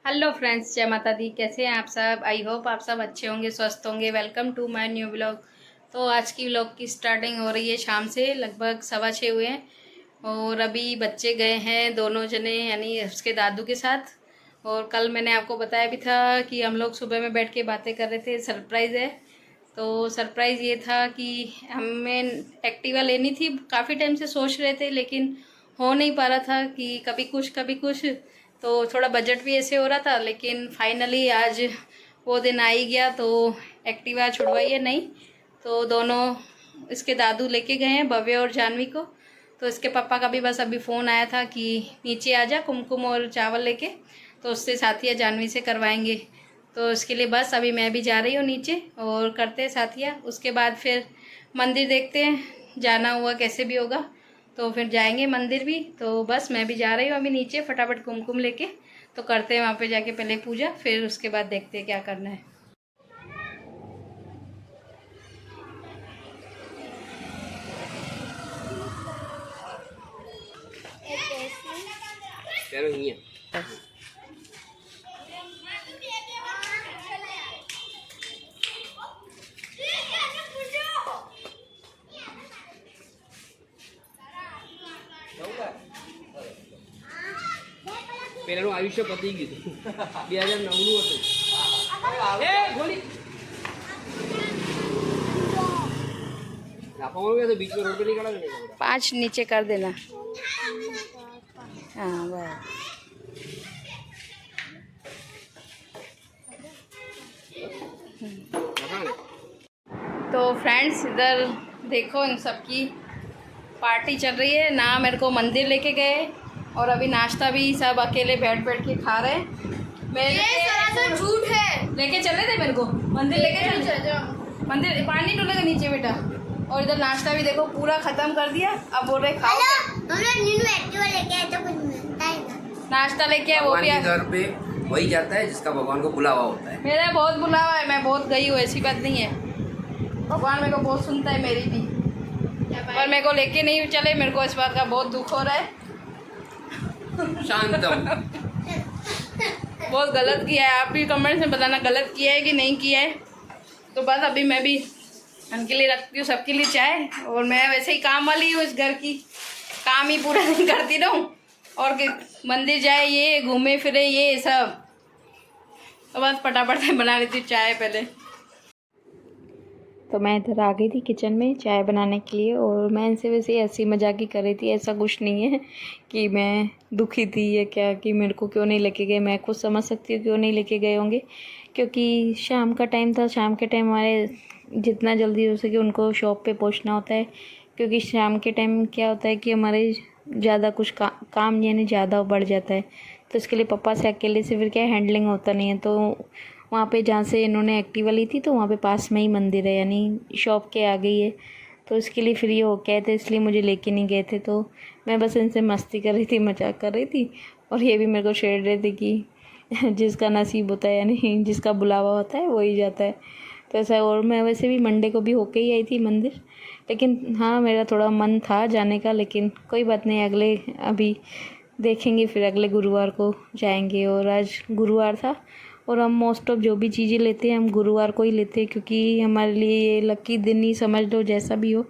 Hello friends, जय माता दी। कैसे हैं आप सब? आई होप आप सब अच्छे होंगे, स्वस्थ होंगे। Welcome to my new blog. तो आज की ब्लॉग की स्टार्टिंग हो रही है शाम से, लगभग 6:15 हुए हैं। और अभी बच्चे गए हैं दोनों जने, यानी उसके दादू के साथ। और कल मैंने आपको बताया भी था कि हम लोग सुबह में बैठ के बातें कर रहे थे, सरप्राइज़ है। तो सरप्राइज़ ये था कि हमें एक्टिवा लेनी थी। काफ़ी टाइम से सोच रहे थे, लेकिन हो नहीं पा रहा था कि कभी कुछ कभी कुछ। तो थोड़ा बजट भी ऐसे हो रहा था, लेकिन फाइनली आज वो दिन आ ही गया। तो एक्टिवा छुड़वाई है नहीं, तो दोनों इसके दादू लेके गए हैं, भव्य और जानवी को। तो इसके पापा का भी बस अभी फ़ोन आया था कि नीचे आ जा कुमकुम और चावल लेके, तो उससे साथिया जानवी से करवाएंगे। तो इसके लिए बस अभी मैं भी जा रही हूँ नीचे और करते हैं साथिया। उसके बाद फिर मंदिर देखते हैं, जाना हुआ कैसे भी होगा तो फिर जाएंगे मंदिर भी। तो बस मैं भी जा रही हूँ अभी नीचे फटाफट कुमकुम लेके। तो करते हैं वहाँ पे जाके पहले पूजा, फिर उसके बाद देखते हैं क्या करना है। પેલાનું આયુષ્ય પતી ગયું હતું 2009નું હતું એ ગોલી રાખવાનું કે बीच में रोड पे निकाला नहीं 5 नीचे कर देना। हाँ बस। तो फ्रेंड्स इधर देखो, इन सबकी पार्टी चल रही है ना। मेरे को मंदिर लेके गए और अभी नाश्ता भी सब अकेले बैठ बैठ के खा रहे हैं। ये झूठ है। लेके चले थे मेरे को मंदिर, लेके चले मंदिर। पानी डुलेगा नीचे बेटा। और इधर नाश्ता भी देखो पूरा खत्म कर दिया। अब बोल रहे खाओ। लेके आए तो कुछ मिलता ही ना। नाश्ता लेके आए वो भी। घर पे वही जाता है जिसका भगवान को बुलावा होता है। मेरा बहुत बुलावा है, मैं बहुत गई हूँ, ऐसी बात नहीं है। भगवान मेरे को बहुत सुनता है, मेरी भी। पर मेरे को लेके नहीं चले, मेरे को इस बात का बहुत दुख हो रहा है। शांतम। बहुत गलत किया है। आप भी कमेंट्स में बताना गलत किया है कि नहीं किया है। तो बस अभी मैं भी उनके लिए रखती हूँ, सबके लिए चाय। और मैं वैसे ही काम वाली हूँ इस घर की, काम ही पूरा दिन करती रहूँ। और मंदिर जाए, ये घूमे फिरे, ये सब। तो बस फटाफट से बना लेती हूँ चाय पहले। तो मैं इधर आ गई थी किचन में चाय बनाने के लिए। और मैं इनसे वैसे हंसी मजाक ही कर रही थी, ऐसा कुछ नहीं है कि मैं दुखी थी या क्या कि मेरे को क्यों नहीं लेके गए। मैं खुद समझ सकती हूँ क्यों नहीं लेके गए होंगे, क्योंकि शाम का टाइम था। शाम के टाइम हमारे जितना जल्दी हो सके उनको शॉप पे पहुँचना होता है, क्योंकि शाम के टाइम क्या होता है कि हमारे ज़्यादा कुछ काम यानी ज़्यादा बढ़ जाता है। तो इसके लिए पापा से अकेले से फिर क्या हैंडलिंग होता नहीं है। तो वहाँ पे जहाँ से इन्होंने एक्टिवा ली थी, तो वहाँ पे पास में ही मंदिर है, यानी शॉप के आगे ही है। तो इसके लिए फिर ये हो गए थे, इसलिए मुझे लेके नहीं गए थे। तो मैं बस इनसे मस्ती कर रही थी, मजाक कर रही थी। और ये भी मेरे को छेड़ रहे थे कि जिसका नसीब होता है, यानी जिसका बुलावा होता है वही जाता है। तो ऐसा। और मैं वैसे भी मंडे को भी होके ही आई थी मंदिर, लेकिन हाँ मेरा थोड़ा मन था जाने का, लेकिन कोई बात नहीं, अगले अभी देखेंगे, फिर अगले गुरुवार को जाएंगे। और आज गुरुवार था और हम मोस्ट ऑफ जो भी चीज़ें लेते हैं हम गुरुवार को ही लेते हैं, क्योंकि हमारे लिए ये लकी दिन ही समझ लो, जैसा भी हो।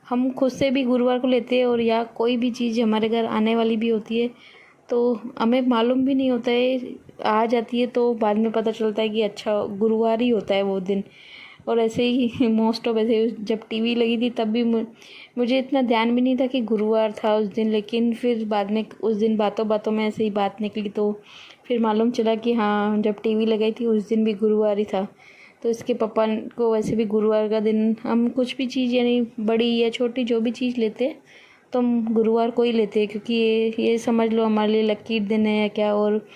हम खुद से भी गुरुवार को लेते हैं, और या कोई भी चीज़ हमारे घर आने वाली भी होती है तो हमें मालूम भी नहीं होता है, आ जाती है तो बाद में पता चलता है कि अच्छा गुरुवार ही होता है वो दिन। और ऐसे ही मोस्ट ऑफ ऐसे जब टीवी लगी थी तब भी मुझे इतना ध्यान भी नहीं था कि गुरुवार था उस दिन, लेकिन फिर बाद में उस दिन बातों बातों में ऐसे ही बात निकली तो फिर मालूम चला कि हाँ जब टीवी लगाई थी उस दिन भी गुरुवार ही था। तो इसके पापा को वैसे भी गुरुवार का दिन हम कुछ भी चीज़ यानी बड़ी या छोटी जो भी चीज़ लेते हैं तो हम गुरुवार को ही लेते हैं, क्योंकि ये समझ लो हमारे लिए लकी दिन है या क्या। और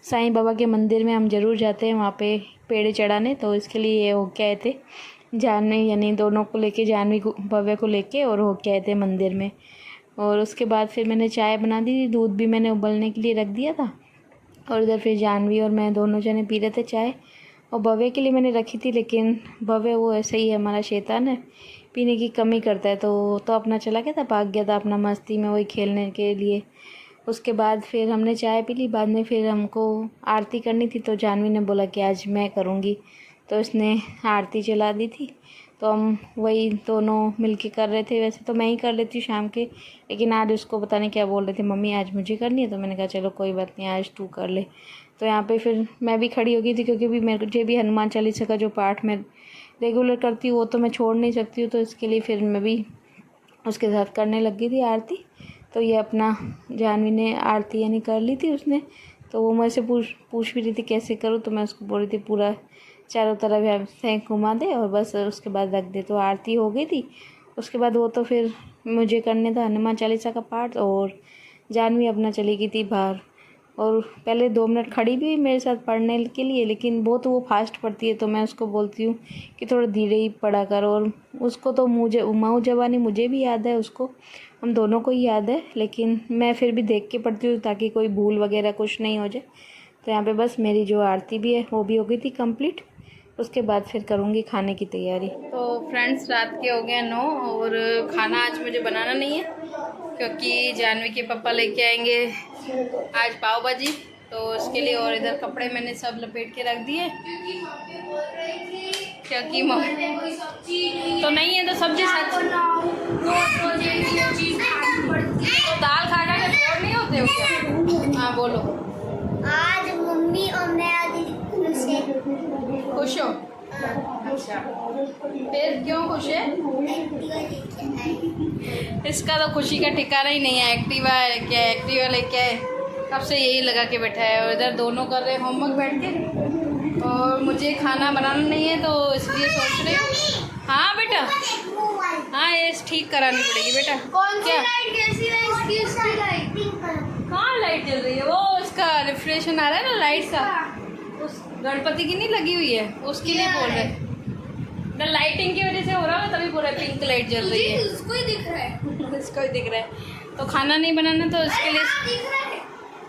साईं बाबा के मंदिर में हम ज़रूर जाते हैं वहाँ पे पेड़े चढ़ाने। तो इसके लिए ये होके आए थे जानवी, यानी दोनों को लेके, जानवी भव्य को लेके, और होके आए थे मंदिर में। और उसके बाद फिर मैंने चाय बना दी थी, दूध भी मैंने उबलने के लिए रख दिया था। और इधर फिर जानवी और मैं दोनों जने पी रहे थे चाय। और भव्य के लिए मैंने रखी थी, लेकिन भव्य वो ऐसे ही है, हमारा शैतान है, पीने की कमी करता है। तो अपना चला गया था, भाग गया था अपना मस्ती में वही खेलने के लिए। उसके बाद फिर हमने चाय पी ली। बाद में फिर हमको आरती करनी थी तो जानवी ने बोला कि आज मैं करूँगी, तो उसने आरती चला दी थी। तो हम वही दोनों मिलके कर रहे थे। वैसे तो मैं ही कर लेती हूँ शाम के, लेकिन आज उसको पता नहीं क्या बोल रहे थे, मम्मी आज मुझे करनी है। तो मैंने कहा चलो कोई बात नहीं, आज तू कर ले। तो यहाँ पे फिर मैं भी खड़ी हो गई थी, क्योंकि भी मुझे भी हनुमान चालीसा का जो पाठ मैं रेगुलर करती हूँ वो तो मैं छोड़ नहीं सकती हूँ। तो इसके लिए फिर मैं भी उसके साथ करने लग गई थी आरती। तो ये अपना जानवी ने आरती यानी कर ली थी उसने। तो वो मुझसे पूछ भी रही थी कैसे करूँ, तो मैं उसको बोल रही थी पूरा चारों तरफ से घुमा दे और बस उसके बाद रख दे। तो आरती हो गई थी। उसके बाद वो तो फिर मुझे करने था हनुमान चालीसा का पाठ, और जानवी अपना चली गई थी बाहर। और पहले 2 मिनट खड़ी भी मेरे साथ पढ़ने के लिए, लेकिन वो फास्ट पढ़ती है, तो मैं उसको बोलती हूँ कि थोड़ा धीरे ही पढ़ा कर। और उसको तो माऊ जवानी मुझे भी याद है, उसको हम दोनों को ही याद है, लेकिन मैं फिर भी देख के पढ़ती हूँ ताकि कोई भूल वगैरह कुछ नहीं हो जाए। तो यहाँ पे बस मेरी जो आरती भी है वो भी हो गई थी कंप्लीट। उसके बाद फिर करूँगी खाने की तैयारी। तो फ्रेंड्स रात के हो गए 9 और खाना आज मुझे बनाना नहीं है, क्योंकि जानवी के पापा लेके आएंगे आज पाव भाजी। तो उसके लिए और इधर कपड़े मैंने सब लपेट के रख दिए, क्योंकि तो नहीं है तो सब्जी साथ तो दाल खा खा के बोर नहीं होते हो क्या? हाँ बोलो। आज मम्मी और मैं खुश हो? अच्छा, फिर क्यों खुश है? इसका तो खुशी का ठिकाना ही नहीं है। एक्टिवा लेके आए, कब से यही लगा के बैठा है। और इधर दोनों कर रहे होमवर्क बैठ के, और मुझे खाना बनाना नहीं है, तो इसलिए सोच रही हूँ। हाँ बेटा, हाँ ये ठीक करानी पड़ेगी बेटा। कौन सी क्या लाइट कैसी है इसकी लाइट? कहाँ लाइट जल रही है? वो उसका रिफ्लेक्शन आ रहा है ना लाइट का, उस गणपति की नहीं लगी हुई है, उसके लिए बोल रहे हैं। लाइटिंग की वजह से हो रहा है, तभी पूरा पिंक लाइट जल रही है। उसको ही दिख रहा है। इसको ही दिख रहा है। तो खाना नहीं बनाना, तो इसके लिए दिख रहा है।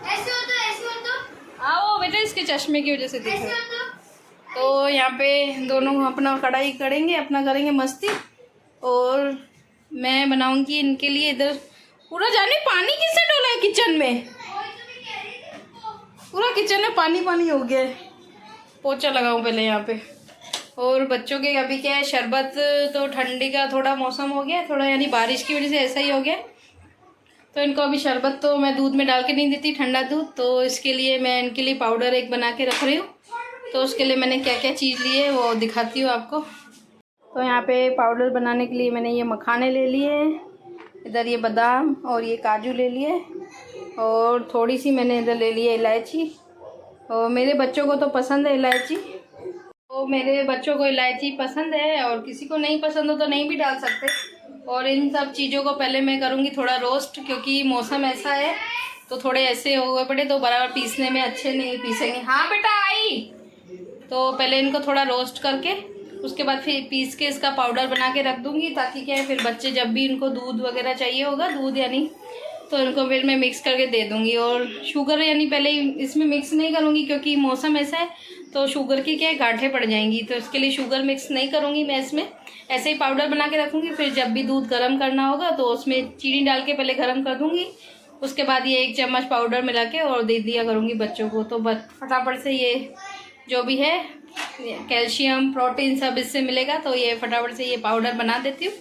ऐसे हो तो हाँ वो बेटा इसके चश्मे की वजह से दिख ऐसे रहा है। हो तो यहाँ पे दोनों अपना कढ़ाई करेंगे, अपना करेंगे मस्ती, और मैं बनाऊंगी इनके लिए। इधर पूरा जाने पानी किससे डोला है किचन में? पूरा किचन में पानी पानी हो गया है। पोछा लगाऊं पहले यहाँ पे। और बच्चों के अभी क्या है, शरबत, तो ठंडी का थोड़ा मौसम हो गया थोड़ा, यानी बारिश की वजह से ऐसा ही हो गया। तो इनको अभी शरबत तो मैं दूध में डाल के नहीं देती, ठंडा दूध। तो इसके लिए मैं इनके लिए पाउडर एक बना के रख रही हूँ। तो उसके लिए मैंने क्या क्या चीज़ ली है वो दिखाती हूँ आपको। तो यहाँ पे पाउडर बनाने के लिए मैंने ये मखाने ले लिए, इधर ये बादाम और ये काजू ले लिए, और थोड़ी सी मैंने इधर ले ली है इलायची। और मेरे बच्चों को तो पसंद है इलायची, तो मेरे बच्चों को इलायची पसंद है, और किसी को नहीं पसंद हो तो नहीं भी डाल सकते। और इन सब चीज़ों को पहले मैं करूँगी थोड़ा रोस्ट, क्योंकि मौसम ऐसा है तो थोड़े ऐसे हो गए पड़े तो बराबर पीसने में अच्छे नहीं पीसेंगे। हाँ बेटा आई। तो पहले इनको थोड़ा रोस्ट करके उसके बाद फिर पीस के इसका पाउडर बना के रख दूँगी, ताकि क्या है फिर बच्चे जब भी इनको दूध वगैरह चाहिए होगा, दूध यानी, तो इनको फिर मैं मिक्स करके दे दूँगी। और शुगर यानी पहले इसमें मिक्स नहीं करूँगी, क्योंकि मौसम ऐसा है तो शुगर की क्या है गांठें पड़ जाएंगी, तो इसके लिए शुगर मिक्स नहीं करूँगी मैं इसमें। ऐसे ही पाउडर बना के रखूँगी, फिर जब भी दूध गर्म करना होगा तो उसमें चीनी डाल के पहले गर्म कर दूँगी। उसके बाद ये 1 चम्मच पाउडर मिला के और दे दिया करूँगी बच्चों को। तो फटाफट से ये जो भी है कैल्शियम प्रोटीन सब इससे मिलेगा, तो ये फटाफट से ये पाउडर बना देती हूँ।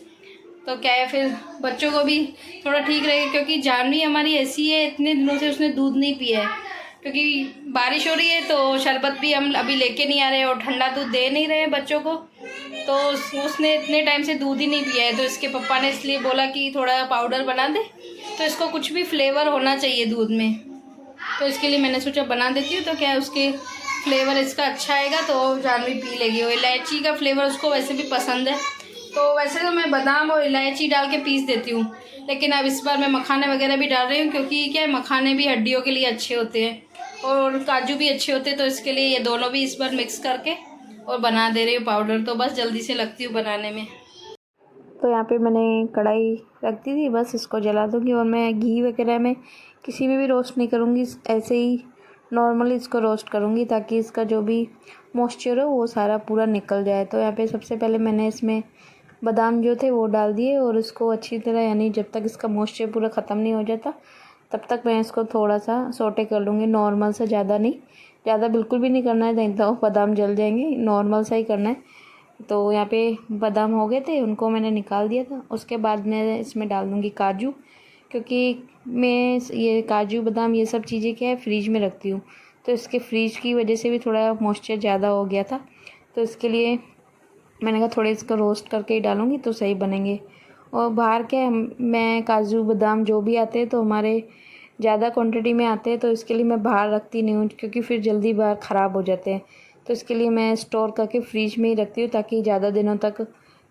तो क्या है फिर बच्चों को भी थोड़ा ठीक रहेगा, क्योंकि जानवी हमारी ऐसी है, इतने दिनों से उसने दूध नहीं पिया है, क्योंकि बारिश हो रही है तो शरबत भी हम अभी लेके नहीं आ रहे और ठंडा दूध दे नहीं रहे बच्चों को। तो उसने इतने टाइम से दूध ही नहीं पिया है, तो इसके पापा ने इसलिए बोला कि थोड़ा पाउडर बना दे, तो इसको कुछ भी फ्लेवर होना चाहिए दूध में। तो इसके लिए मैंने सोचा बना देती हूँ, तो क्या है उसके फ्लेवर इसका अच्छा आएगा तो जानवी पी लेगी। और इलायची का फ्लेवर उसको वैसे भी पसंद है, तो वैसे तो मैं बादाम और इलायची डाल के पीस देती हूँ, लेकिन अब इस बार मैं मखाने वगैरह भी डाल रही हूँ, क्योंकि क्या है मखाने भी हड्डियों के लिए अच्छे होते हैं और काजू भी अच्छे होते हैं। तो इसके लिए ये दोनों भी इस बार मिक्स करके और बना दे रही हूँ पाउडर। तो बस जल्दी से लगती हूँ बनाने में। तो यहाँ पे मैंने कढ़ाई रख दी थी, बस इसको जला दूँगी। और मैं घी वगैरह में किसी में भी रोस्ट नहीं करूँगी, ऐसे ही नॉर्मली इसको रोस्ट करूँगी, ताकि इसका जो भी मॉइस्चर हो वो सारा पूरा निकल जाए। तो यहाँ पे सबसे पहले मैंने इसमें बादाम जो थे वो डाल दिए, और इसको अच्छी तरह यानी जब तक इसका मॉइस्चर पूरा ख़त्म नहीं हो जाता तब तक मैं इसको थोड़ा सा सोटे कर लूँगी, नॉर्मल सा, ज़्यादा नहीं, ज़्यादा बिल्कुल भी नहीं करना है, नहीं तो बादाम जल जाएंगे, नॉर्मल सा ही करना है। तो यहाँ पे बादाम हो गए थे, उनको मैंने निकाल दिया था। उसके बाद मैं इसमें डाल दूँगी काजू, क्योंकि मैं ये काजू बादाम ये सब चीज़ें क्या है फ्रीज में रखती हूँ, तो इसके फ्रीज की वजह से भी थोड़ा मॉइस्चर ज़्यादा हो गया था, तो इसके लिए मैंने कहा थोड़े इसको रोस्ट करके ही डालूँगी तो सही बनेंगे। और बाहर क्या है, मैं काजू बादाम जो भी आते हैं तो हमारे ज़्यादा क्वांटिटी में आते हैं, तो इसके लिए मैं बाहर रखती नहीं हूँ, क्योंकि फिर जल्दी बाहर ख़राब हो जाते हैं। तो इसके लिए मैं स्टोर करके फ्रीज में ही रखती हूँ ताकि ज़्यादा दिनों तक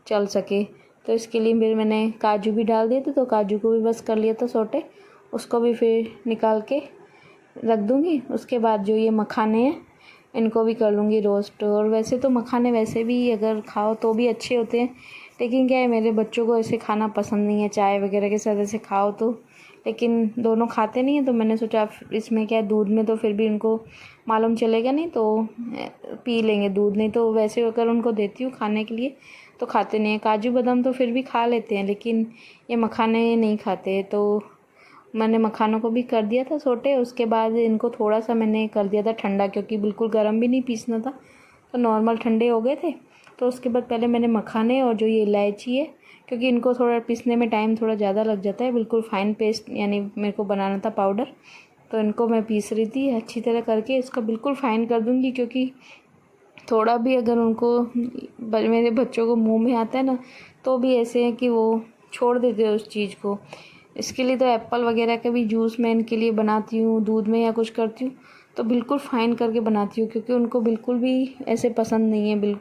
चल सके। तो इसके लिए फिर मैंने काजू भी डाल दिए थे, तो काजू को भी बस कर लिया था सोटे, उसको भी फिर निकाल के रख दूँगी। उसके बाद जो ये मखाने हैं इनको भी कर लूँगी रोस्ट। और वैसे तो मखाने वैसे भी अगर खाओ तो भी अच्छे होते हैं, लेकिन क्या है मेरे बच्चों को ऐसे खाना पसंद नहीं है, चाय वगैरह के साथ ऐसे खाओ तो, लेकिन दोनों खाते नहीं हैं, तो मैंने सोचा इसमें क्या है दूध में तो फिर भी उनको मालूम चलेगा नहीं, तो पी लेंगे दूध, नहीं तो वैसे अगर उनको देती हूँ खाने के लिए तो खाते नहीं हैं। काजू बादाम तो फिर भी खा लेते हैं, लेकिन ये मखाने नहीं खाते, तो मैंने मखानों को भी कर दिया था सोटे। उसके बाद इनको थोड़ा सा मैंने कर दिया था ठंडा, क्योंकि बिल्कुल गर्म भी नहीं पीसना था, तो नॉर्मल ठंडे हो गए थे। तो उसके बाद पहले मैंने मखाने और जो ये इलायची है, क्योंकि इनको थोड़ा पीसने में टाइम थोड़ा ज़्यादा लग जाता है, बिल्कुल फाइन पेस्ट यानी मेरे को बनाना था पाउडर, तो इनको मैं पीस रही थी अच्छी तरह करके। इसको बिल्कुल फाइन कर दूँगी, क्योंकि थोड़ा भी अगर उनको मेरे बच्चों को मुंह में आता है ना, तो भी ऐसे है कि वो छोड़ देते हैं उस चीज़ को। इसके लिए तो एप्पल वगैरह का भी जूस मैं इनके लिए बनाती हूँ, दूध में या कुछ करती हूँ तो बिल्कुल फाइन करके बनाती हूँ, क्योंकि उनको बिल्कुल भी ऐसे पसंद नहीं है,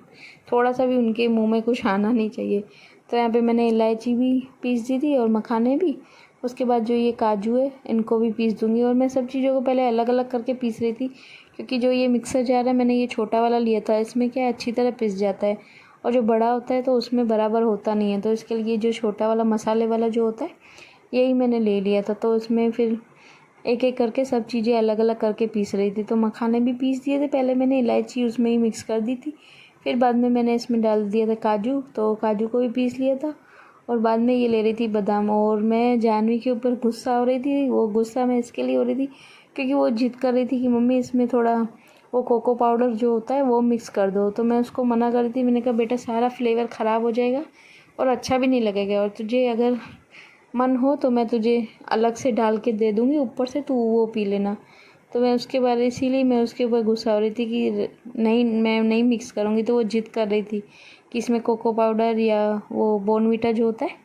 थोड़ा सा भी उनके मुंह में कुछ आना नहीं चाहिए। तो यहाँ पे मैंने इलायची भी पीस दी थी और मखाने भी। उसके बाद जो ये काजू है इनको भी पीस दूँगी, और मैं सब चीज़ों को पहले अलग अलग करके पीस रही थी, क्योंकि जो ये मिक्सर जार है मैंने ये छोटा वाला लिया था, इसमें क्या अच्छी तरह पिस जाता है, और जो बड़ा होता है तो उसमें बराबर होता नहीं है। तो इसके लिए जो छोटा वाला मसाले वाला जो होता है यही मैंने ले लिया था। तो इसमें फिर एक एक करके सब चीज़ें अलग अलग करके पीस रही थी। तो मखाने भी पीस दिए थे, पहले मैंने इलायची उसमें ही मिक्स कर दी थी, फिर बाद में मैंने इसमें डाल दिया था काजू, तो काजू को भी पीस लिया था, और बाद में ये ले रही थी बादाम। और मैं जानवी के ऊपर गुस्सा हो रही थी, वो गुस्सा मैं इसके लिए हो रही थी क्योंकि वो जिद कर रही थी कि मम्मी इसमें थोड़ा वो कोको पाउडर जो होता है वो मिक्स कर दो। तो मैं उसको मना कर रही थी, मैंने कहा बेटा सारा फ्लेवर ख़राब हो जाएगा और अच्छा भी नहीं लगेगा, और तुझे अगर मन हो तो मैं तुझे अलग से डाल के दे दूँगी ऊपर से, तू वो पी लेना। तो मैं उसके बारे इसीलिए मैं उसके ऊपर गुस्सा हो रही थी कि नहीं मैं नहीं मिक्स करूँगी। तो वो जिद कर रही थी कि इसमें कोको पाउडर या वो बॉर्नवीटा जो होता है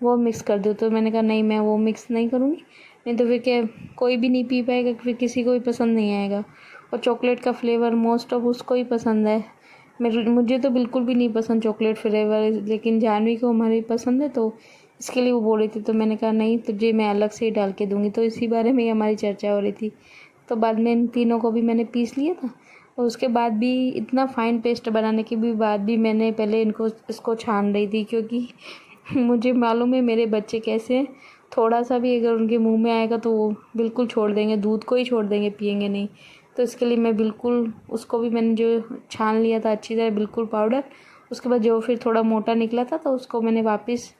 वो मिक्स कर दो। तो मैंने कहा नहीं मैं वो मिक्स नहीं करूँगी, नहीं तो फिर क्या कोई भी नहीं पी पाएगा, फिर किसी को भी पसंद नहीं आएगा। और चॉकलेट का फ्लेवर मोस्ट ऑफ उसको ही पसंद है, मुझे तो बिल्कुल भी नहीं पसंद चॉकलेट फ्लेवर, लेकिन जानवी को हमारी पसंद है, तो इसके लिए वो बोल रही थी। तो मैंने कहा नहीं तुझे मैं अलग से ही डाल के दूँगी। तो इसी बारे में ही हमारी चर्चा हो रही थी। तो बाद में इन तीनों को भी मैंने पीस लिया था, और उसके बाद भी इतना फ़ाइन पेस्ट बनाने के भी बाद भी मैंने पहले इसको छान रही थी, क्योंकि मुझे मालूम है मेरे बच्चे कैसे हैं, थोड़ा सा भी अगर उनके मुंह में आएगा तो वो बिल्कुल छोड़ देंगे, दूध को ही छोड़ देंगे, पिएंगे नहीं। तो इसके लिए मैं बिल्कुल उसको भी मैंने जो छान लिया था अच्छी तरह बिल्कुल पाउडर। उसके बाद जो फिर थोड़ा मोटा निकला था तो उसको मैंने वापस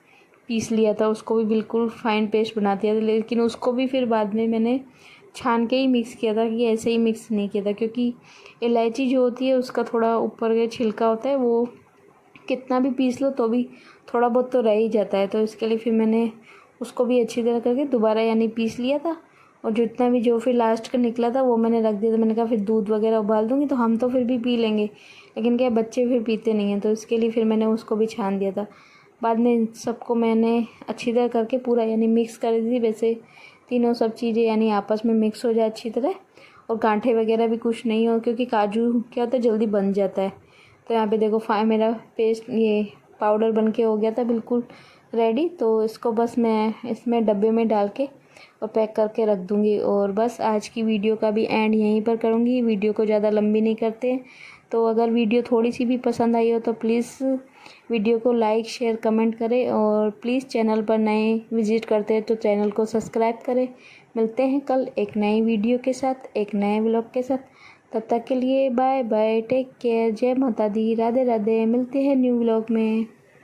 पीस लिया था, उसको भी बिल्कुल फ़ाइन पेस्ट बना दिया था, लेकिन उसको भी फिर बाद में मैंने छान के ही मिक्स किया था, कि ऐसे ही मिक्स नहीं किया था, क्योंकि इलायची जो होती है उसका थोड़ा ऊपर का छिलका होता है, वो कितना भी पीस लो तो भी थोड़ा बहुत तो रह ही जाता है। तो इसके लिए फिर मैंने उसको भी अच्छी तरह करके दोबारा यानी पीस लिया था, और जितना भी जो फिर लास्ट का निकला था वो मैंने रख दिया था। मैंने कहा फिर दूध वगैरह उबाल दूँगी तो हम तो फिर भी पी लेंगे, लेकिन क्या बच्चे फिर पीते नहीं हैं, तो इसके लिए फिर मैंने उसको भी छान दिया था। बाद में इन सबको मैंने अच्छी तरह करके पूरा यानी मिक्स कर दी थी, वैसे तीनों सब चीज़ें यानी आपस में मिक्स हो जाए अच्छी तरह, और गांठे वगैरह भी कुछ नहीं हो, क्योंकि काजू क्या होता है जल्दी बन जाता है। तो यहाँ पे देखो मेरा पेस्ट ये पाउडर बन के हो गया था बिल्कुल रेडी। तो इसको बस मैं इसमें डब्बे में डाल के और पैक करके रख दूँगी। और बस आज की वीडियो का भी एंड यहीं पर करूँगी, वीडियो को ज़्यादा लंबी नहीं करते। तो अगर वीडियो थोड़ी सी भी पसंद आई हो तो प्लीज़ वीडियो को लाइक शेयर कमेंट करें, और प्लीज़ चैनल पर नए विजिट करते हैं तो चैनल को सब्सक्राइब करें। मिलते हैं कल एक नई वीडियो के साथ, एक नए व्लॉग के साथ। तब तक के लिए बाय बाय, टेक केयर, जय माता दी, राधे राधे। मिलते हैं न्यू व्लॉग में।